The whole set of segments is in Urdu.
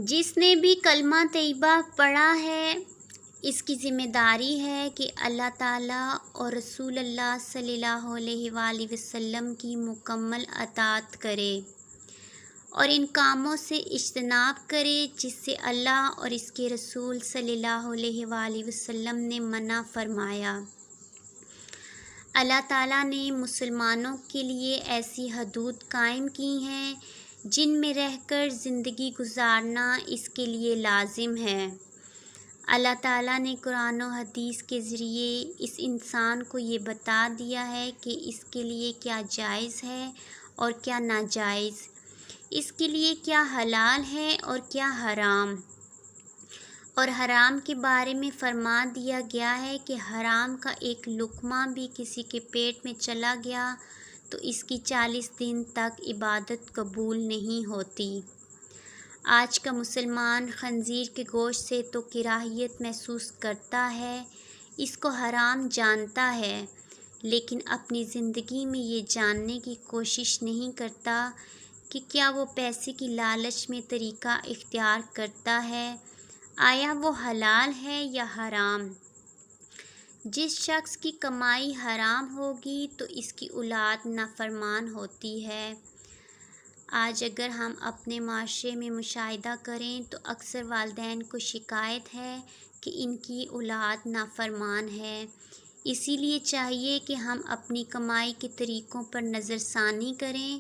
جس نے بھی کلمہ طیبہ پڑھا ہے اس کی ذمہ داری ہے کہ اللہ تعالیٰ اور رسول اللہ صلی اللہ علیہ وآلہ وسلم کی مکمل اطاعت کرے اور ان کاموں سے اجتناب کرے جس سے اللہ اور اس کے رسول صلی اللہ علیہ وآلہ وسلم نے منع فرمایا۔ اللہ تعالیٰ نے مسلمانوں کے لیے ایسی حدود قائم کی ہیں جن میں رہ کر زندگی گزارنا اس کے لیے لازم ہے۔ اللہ تعالیٰ نے قرآن و حدیث کے ذریعے اس انسان کو یہ بتا دیا ہے کہ اس کے لیے کیا جائز ہے اور کیا ناجائز، اس کے لیے کیا حلال ہے اور کیا حرام، اور حرام کے بارے میں فرما دیا گیا ہے کہ حرام کا ایک لقمہ بھی کسی کے پیٹ میں چلا گیا تو اس کی 40 دن تک عبادت قبول نہیں ہوتی۔ آج کا مسلمان خنزیر کے گوشت سے تو کراہیت محسوس کرتا ہے، اس کو حرام جانتا ہے، لیکن اپنی زندگی میں یہ جاننے کی کوشش نہیں کرتا کہ کیا وہ پیسے کی لالچ میں طریقہ اختیار کرتا ہے، آیا وہ حلال ہے یا حرام۔ جس شخص کی کمائی حرام ہوگی تو اس کی اولاد نافرمان ہوتی ہے۔ آج اگر ہم اپنے معاشرے میں مشاہدہ کریں تو اکثر والدین کو شکایت ہے کہ ان کی اولاد نافرمان ہے، اسی لیے چاہیے کہ ہم اپنی کمائی کے طریقوں پر نظر ثانی کریں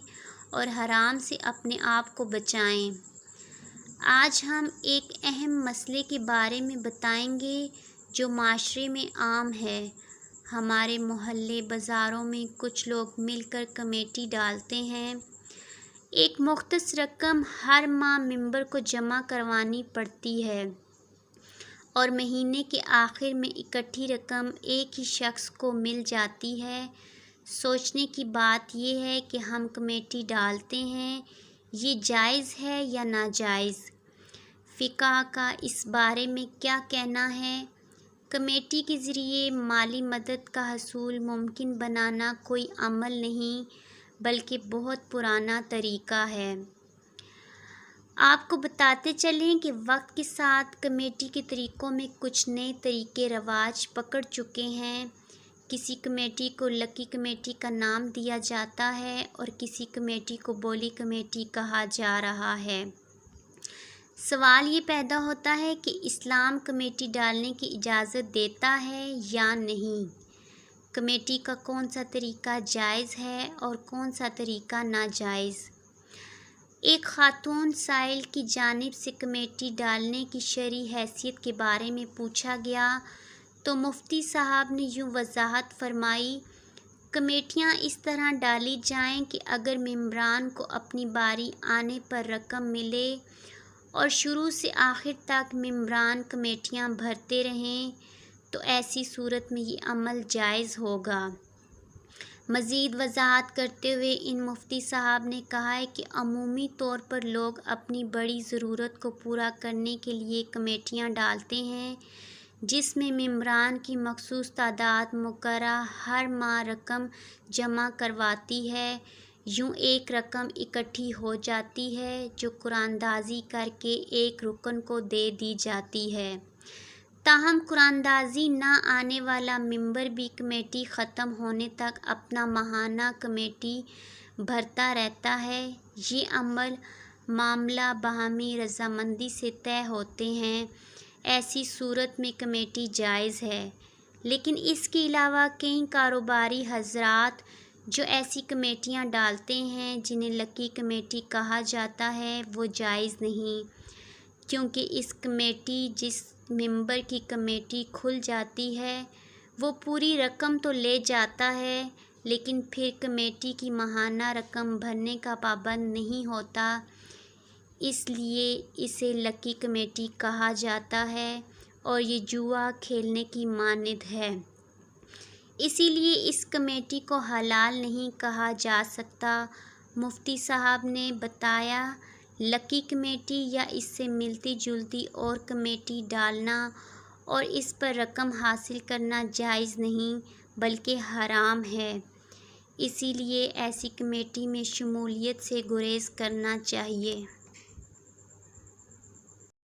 اور حرام سے اپنے آپ کو بچائیں۔ آج ہم ایک اہم مسئلے کے بارے میں بتائیں گے جو معاشرے میں عام ہے۔ ہمارے محلے بازاروں میں کچھ لوگ مل کر کمیٹی ڈالتے ہیں۔ ایک مختص رقم ہر ماہ ممبر کو جمع کروانی پڑتی ہے اور مہینے کے آخر میں اکٹھی رقم ایک ہی شخص کو مل جاتی ہے۔ سوچنے کی بات یہ ہے کہ ہم کمیٹی ڈالتے ہیں، یہ جائز ہے یا ناجائز؟ فقہ کا اس بارے میں کیا کہنا ہے؟ کمیٹی کے ذریعے مالی مدد کا حصول ممکن بنانا کوئی عمل نہیں بلکہ بہت پرانا طریقہ ہے۔ آپ کو بتاتے چلیں کہ وقت کے ساتھ کمیٹی کے طریقوں میں کچھ نئے طریقے رواج پکڑ چکے ہیں۔ کسی کمیٹی کو لکی کمیٹی کا نام دیا جاتا ہے اور کسی کمیٹی کو بولی کمیٹی کہا جا رہا ہے۔ سوال یہ پیدا ہوتا ہے کہ اسلام کمیٹی ڈالنے کی اجازت دیتا ہے یا نہیں؟ کمیٹی کا کون سا طریقہ جائز ہے اور کون سا طریقہ ناجائز؟ ایک خاتون سائل کی جانب سے کمیٹی ڈالنے کی شرعی حیثیت کے بارے میں پوچھا گیا تو مفتی صاحب نے یوں وضاحت فرمائی، کمیٹیاں اس طرح ڈالی جائیں کہ اگر ممبران کو اپنی باری آنے پر رقم ملے اور شروع سے آخر تک ممبران کمیٹیاں بھرتے رہیں تو ایسی صورت میں یہ عمل جائز ہوگا۔ مزید وضاحت کرتے ہوئے ان مفتی صاحب نے کہا ہے کہ عمومی طور پر لوگ اپنی بڑی ضرورت کو پورا کرنے کے لیے کمیٹیاں ڈالتے ہیں جس میں ممبران کی مخصوص تعداد مقررہ ہر ماہ رقم جمع کرواتی ہے۔ یوں ایک رقم اکٹھی ہو جاتی ہے جو قرآن اندازی کر کے ایک رکن کو دے دی جاتی ہے۔ تاہم قرآن اندازی نہ آنے والا ممبر بھی کمیٹی ختم ہونے تک اپنا ماہانہ کمیٹی بھرتا رہتا ہے۔ یہ عمل معاملہ باہمی رضامندی سے طے ہوتے ہیں، ایسی صورت میں کمیٹی جائز ہے۔ لیکن اس کے علاوہ کئی کاروباری حضرات جو ایسی کمیٹیاں ڈالتے ہیں جنہیں لکی کمیٹی کہا جاتا ہے وہ جائز نہیں، کیونکہ اس کمیٹی جس ممبر کی کمیٹی کھل جاتی ہے وہ پوری رقم تو لے جاتا ہے لیکن پھر کمیٹی کی ماہانہ رقم بھرنے کا پابند نہیں ہوتا، اس لیے اسے لکی کمیٹی کہا جاتا ہے اور یہ جوا کھیلنے کی مانند ہے۔ اسی لیے اس کمیٹی کو حلال نہیں کہا جا سکتا۔ مفتی صاحب نے بتایا، لکی کمیٹی یا اس سے ملتی جلتی اور کمیٹی ڈالنا اور اس پر رقم حاصل کرنا جائز نہیں بلکہ حرام ہے، اسی لیے ایسی کمیٹی میں شمولیت سے گریز کرنا چاہیے۔